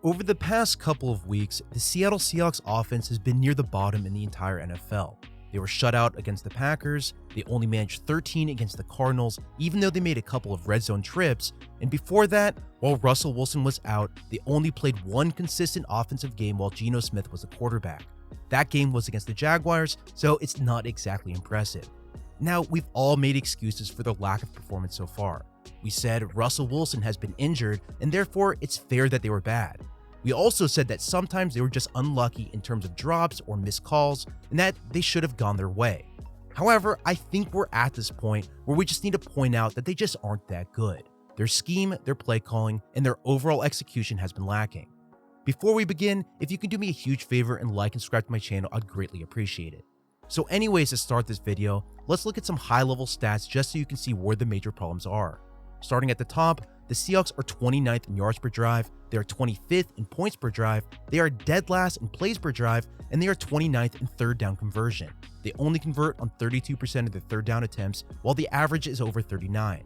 Over the past couple of weeks, the Seattle Seahawks offense has been near the bottom in the entire NFL. They were shut out against the Packers, they only managed 13 against the Cardinals, even though they made a couple of red zone trips, and before that, while Russell Wilson was out, they only played one consistent offensive game while Geno Smith was the quarterback. That game was against the Jaguars, so it's not exactly impressive. Now, we've all made excuses for their lack of performance so far. We said Russell Wilson has been injured, and therefore it's fair that they were bad. We also said that sometimes they were just unlucky in terms of drops or missed calls, and that they should have gone their way. However, I think we're at this point where we just need to point out that they just aren't that good. Their scheme, their play calling, and their overall execution has been lacking. Before we begin, if you can do me a huge favor and like and subscribe to my channel, I'd greatly appreciate it. So anyways, to start this video, let's look at some high-level stats just so you can see where the major problems are. Starting at the top, the Seahawks are 29th in yards per drive, they are 25th in points per drive, they are dead last in plays per drive, and they are 29th in third down conversion. They only convert on 32% of their third down attempts, while the average is over 39.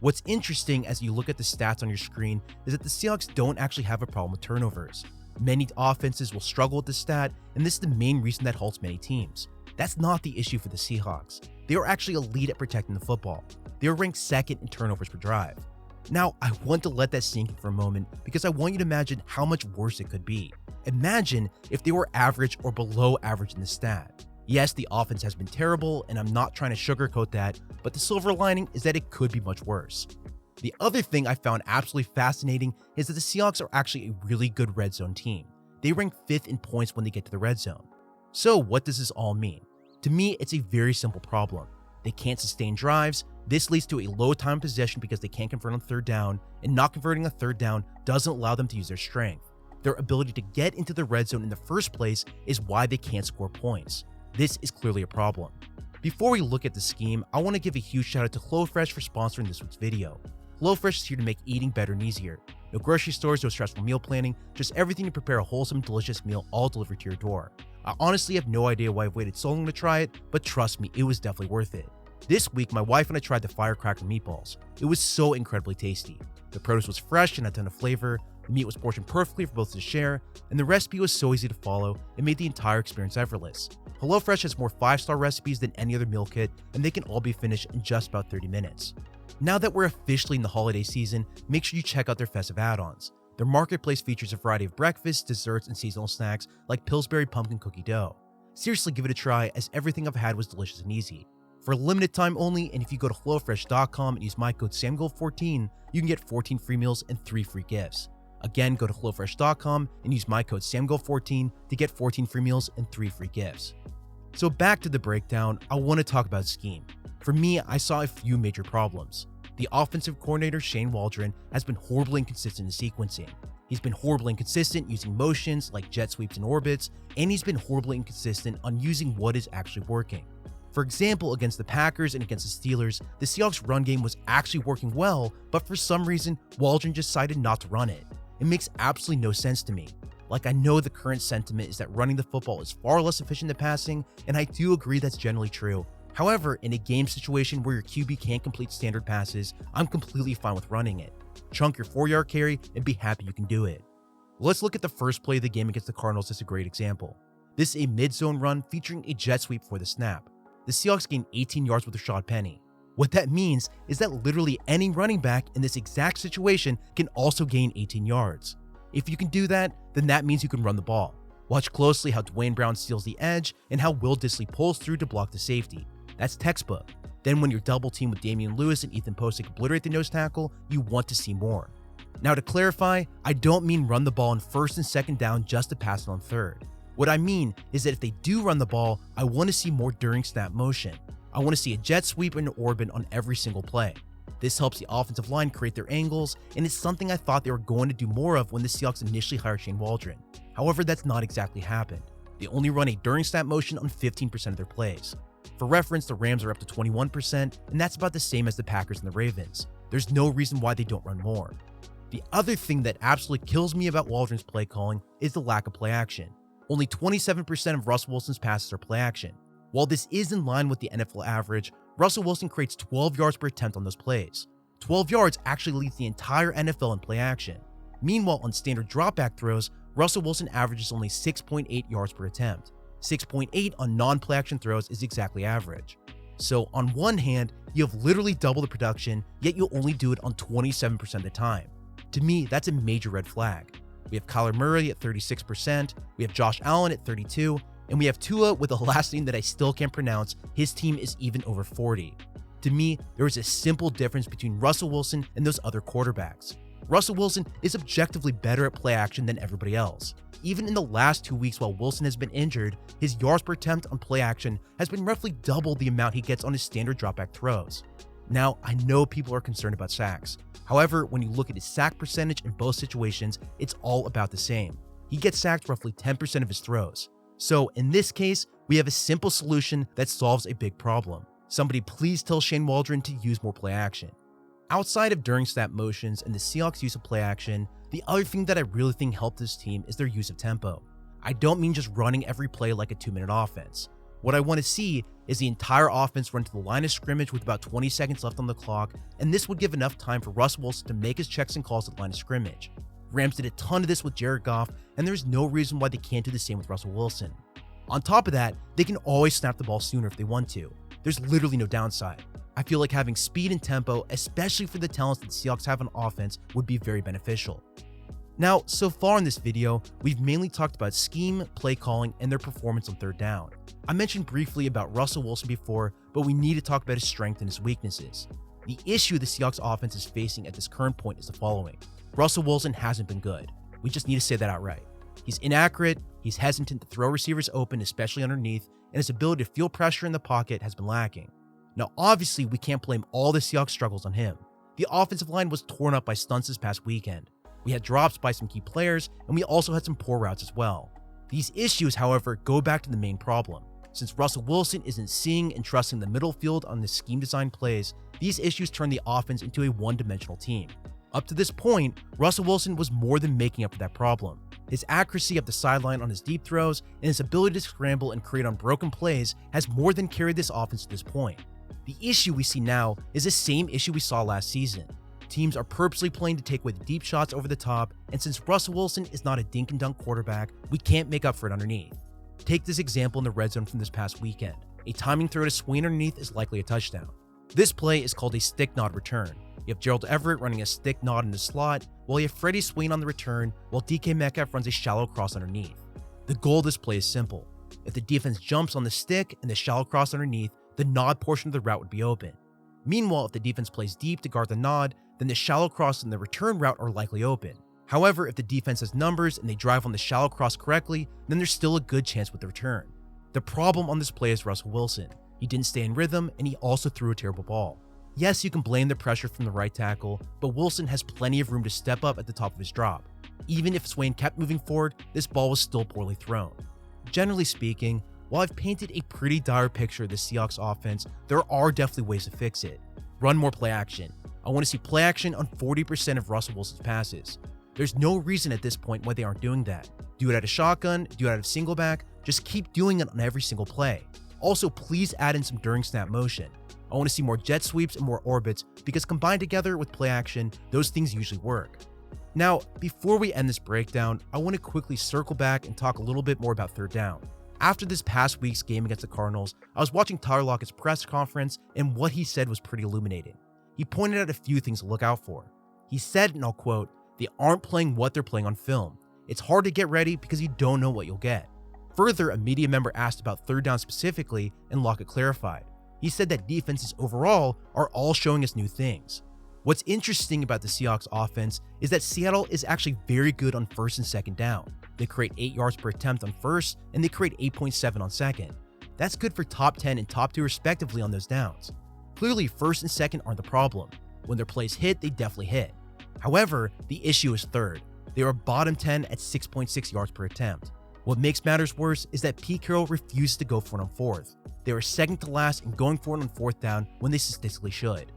What's interesting as you look at the stats on your screen is that the Seahawks don't actually have a problem with turnovers. Many offenses will struggle with this stat, and this is the main reason that halts many teams. That's not the issue for the Seahawks. They are actually elite at protecting the football. They are ranked second in turnovers per drive. Now, I want to let that sink in for a moment because I want you to imagine how much worse it could be. Imagine if they were average or below average in the stat. Yes, the offense has been terrible, and I'm not trying to sugarcoat that, but the silver lining is that it could be much worse. The other thing I found absolutely fascinating is that the Seahawks are actually a really good red zone team. They rank 5th in points when they get to the red zone. So what does this all mean? To me, it's a very simple problem. They can't sustain drives. This leads to a low time possession because they can't convert on third down, and not converting a third down doesn't allow them to use their strength. Their ability to get into the red zone in the first place is why they can't score points. This is clearly a problem. Before we look at the scheme, I want to give a huge shout out to HelloFresh for sponsoring this week's video. HelloFresh is here to make eating better and easier. No grocery stores, no stressful meal planning, just everything to prepare a wholesome, delicious meal all delivered to your door. I honestly have no idea why I've waited so long to try it, but trust me, it was definitely worth it. This week, my wife and I tried the firecracker meatballs. It was so incredibly tasty. The produce was fresh and had a ton of flavor, the meat was portioned perfectly for both to share, and the recipe was so easy to follow, it made the entire experience effortless. HelloFresh has more 5-star recipes than any other meal kit, and they can all be finished in just about 30 minutes. Now that we're officially in the holiday season, make sure you check out their festive add-ons. Their marketplace features a variety of breakfasts, desserts, and seasonal snacks like Pillsbury pumpkin cookie dough. Seriously, give it a try, as everything I've had was delicious and easy. For a limited time only, and if you go to HelloFresh.com and use my code SAMGOLD14, you can get 14 free meals and 3 free gifts. Again, go to HelloFresh.com and use my code SAMGOLD14 to get 14 free meals and 3 free gifts. So back to the breakdown, I want to talk about scheme. For me, I saw a few major problems. The offensive coordinator, Shane Waldron, has been horribly inconsistent in sequencing. He's been horribly inconsistent using motions like jet sweeps and orbits, and he's been horribly inconsistent on using what is actually working. For example, against the Packers and against the Steelers, the Seahawks' run game was actually working well, but for some reason, Waldron decided not to run it. It makes absolutely no sense to me. Like, I know the current sentiment is that running the football is far less efficient than passing, and I do agree that's generally true. However, in a game situation where your QB can't complete standard passes, I'm completely fine with running it. Chunk your 4-yard carry and be happy you can do it. Let's look at the first play of the game against the Cardinals as a great example. This is a mid-zone run featuring a jet sweep for the snap. The Seahawks gained 18 yards with Rashad Penny. What that means is that literally any running back in this exact situation can also gain 18 yards. If you can do that, then that means you can run the ball. Watch closely how Dwayne Brown steals the edge and how Will Dissly pulls through to block the safety. That's textbook. Then when you're double teamed with Damian Lewis and Ethan Posick obliterate the nose tackle, you want to see more. Now to clarify, I don't mean run the ball on first and second down just to pass it on third. What I mean is that if they do run the ball, I want to see more during snap motion. I want to see a jet sweep and an orbit on every single play. This helps the offensive line create their angles, and it's something I thought they were going to do more of when the Seahawks initially hired Shane Waldron. However, that's not exactly happened. They only run a during snap motion on 15% of their plays. For reference, the Rams are up to 21%, and that's about the same as the Packers and the Ravens. There's no reason why they don't run more. The other thing that absolutely kills me about Waldron's play calling is the lack of play action. Only 27% of Russell Wilson's passes are play action. While this is in line with the NFL average, Russell Wilson creates 12 yards per attempt on those plays. 12 yards actually leads the entire NFL in play action. Meanwhile, on standard dropback throws, Russell Wilson averages only 6.8 yards per attempt. 6.8 on non-play action throws is exactly average. So on one hand, you have literally double the production, yet you'll only do it on 27% of the time. To me, that's a major red flag. We have Kyler Murray at 36%, we have Josh Allen at 32%, and we have Tua with a last name that I still can't pronounce. His team is even over 40%. To me, there is a simple difference between Russell Wilson and those other quarterbacks. Russell Wilson is objectively better at play action than everybody else. Even in the last 2 weeks while Wilson has been injured, his yards per attempt on play action has been roughly double the amount he gets on his standard dropback throws. Now, I know people are concerned about sacks. However, when you look at his sack percentage in both situations, it's all about the same. He gets sacked roughly 10% of his throws. So in this case, we have a simple solution that solves a big problem. Somebody please tell Shane Waldron to use more play action. Outside of during snap motions and the Seahawks' use of play action, the other thing that I really think helped this team is their use of tempo. I don't mean just running every play like a 2-minute offense. What I want to see is the entire offense run to the line of scrimmage with about 20 seconds left on the clock, and this would give enough time for Russ Wilson to make his checks and calls at the line of scrimmage. Rams did a ton of this with Jared Goff, and there's no reason why they can't do the same with Russell Wilson. On top of that, they can always snap the ball sooner if they want to. There's literally no downside. I feel like having speed and tempo, especially for the talents that the Seahawks have on offense, would be very beneficial. Now, so far in this video, we've mainly talked about scheme, play calling, and their performance on third down. I mentioned briefly about Russell Wilson before, but we need to talk about his strengths and his weaknesses. The issue the Seahawks offense is facing at this current point is the following. Russell Wilson hasn't been good. We just need to say that outright. He's inaccurate, he's hesitant to throw receivers open, especially underneath, and his ability to feel pressure in the pocket has been lacking. Now, obviously, we can't blame all the Seahawks struggles on him. The offensive line was torn up by stunts this past weekend. We had drops by some key players, and we also had some poor routes as well. These issues, however, go back to the main problem. Since Russell Wilson isn't seeing and trusting the middle field on the scheme design plays, these issues turn the offense into a one-dimensional team. Up to this point, Russell Wilson was more than making up for that problem. His accuracy up the sideline on his deep throws and his ability to scramble and create on broken plays has more than carried this offense to this point. The issue we see now is the same issue we saw last season. Teams are purposely playing to take away the deep shots over the top, and since Russell Wilson is not a dink and dunk quarterback, we can't make up for it underneath. Take this example in the red zone from this past weekend. A timing throw to Swain underneath is likely a touchdown. This play is called a stick nod return. You have Gerald Everett running a stick nod in the slot, while you have Freddie Swain on the return, while DK Metcalf runs a shallow cross underneath. The goal of this play is simple. If the defense jumps on the stick and the shallow cross underneath, the nod portion of the route would be open. Meanwhile, if the defense plays deep to guard the nod, then the shallow cross and the return route are likely open. However, if the defense has numbers and they drive on the shallow cross correctly, then there's still a good chance with the return. The problem on this play is Russell Wilson. He didn't stay in rhythm, and he also threw a terrible ball. Yes, you can blame the pressure from the right tackle, but Wilson has plenty of room to step up at the top of his drop. Even if Swain kept moving forward, this ball was still poorly thrown. Generally speaking, while I've painted a pretty dire picture of the Seahawks offense, there are definitely ways to fix it. Run more play action. I want to see play action on 40% of Russell Wilson's passes. There's no reason at this point why they aren't doing that. Do it out of shotgun, do it out of single back, just keep doing it on every single play. Also, please add in some during snap motion. I want to see more jet sweeps and more orbits because combined together with play action, those things usually work. Now, before we end this breakdown, I want to quickly circle back and talk a little bit more about third down. After this past week's game against the Cardinals, I was watching Tyler Lockett's press conference, and what he said was pretty illuminating. He pointed out a few things to look out for. He said, and I'll quote, "They aren't playing what they're playing on film. It's hard to get ready because you don't know what you'll get." Further, a media member asked about third down specifically, and Lockett clarified. He said that defenses overall are all showing us new things. What's interesting about the Seahawks offense is that Seattle is actually very good on first and second down. They create 8 yards per attempt on first, and they create 8.7 on second. That's good for top 10 and top 2 respectively on those downs. Clearly, first and second aren't the problem. When their plays hit, they definitely hit. However, the issue is third. They are bottom 10 at 6.6 yards per attempt. What makes matters worse is that Pete Carroll refuses to go for it on fourth. They are second to last in going for it on fourth down when they statistically should.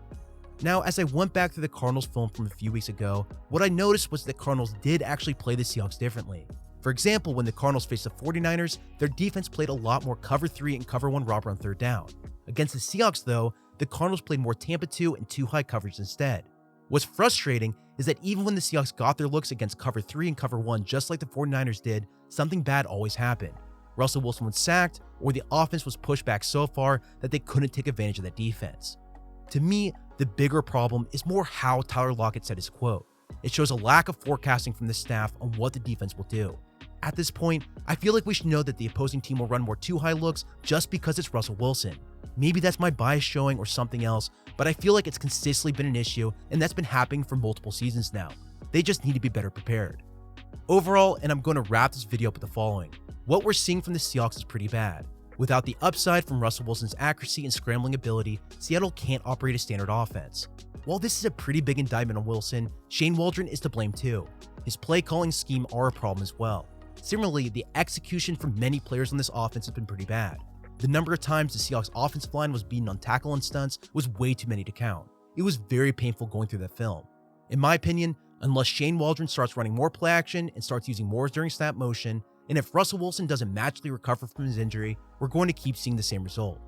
Now, as I went back through the Cardinals film from a few weeks ago, what I noticed was that Cardinals did actually play the Seahawks differently. For example, when the Cardinals faced the 49ers, their defense played a lot more cover 3 and cover 1 robber on third down. Against the Seahawks, though, the Cardinals played more Tampa 2 and 2 high coverage instead. What's frustrating is that even when the Seahawks got their looks against cover 3 and cover 1 just like the 49ers did, something bad always happened. Russell Wilson was sacked, or the offense was pushed back so far that they couldn't take advantage of that defense. To me, the bigger problem is more how Tyler Lockett said his quote. It shows a lack of forecasting from the staff on what the defense will do. At this point, I feel like we should know that the opposing team will run more too-high looks just because it's Russell Wilson. Maybe that's my bias showing or something else, but I feel like it's consistently been an issue, and that's been happening for multiple seasons now. They just need to be better prepared. Overall, and I'm going to wrap this video up with the following. What we're seeing from the Seahawks is pretty bad. Without the upside from Russell Wilson's accuracy and scrambling ability, Seattle can't operate a standard offense. While this is a pretty big indictment on Wilson, Shane Waldron is to blame too. His play calling scheme are a problem as well. Similarly, the execution from many players on this offense has been pretty bad. The number of times the Seahawks offensive line was beaten on tackle and stunts was way too many to count. It was very painful going through that film. In my opinion, unless Shane Waldron starts running more play action and starts using more during snap motion, and if Russell Wilson doesn't magically recover from his injury, we're going to keep seeing the same result.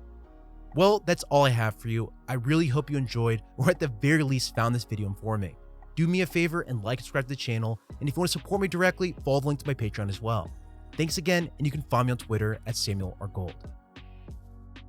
Well, that's all I have for you. I really hope you enjoyed, or at the very least found this video informative. Do me a favor and like and subscribe to the channel, and if you want to support me directly, follow the link to my Patreon as well. Thanks again, and you can find me on Twitter at Samuel R. Gold.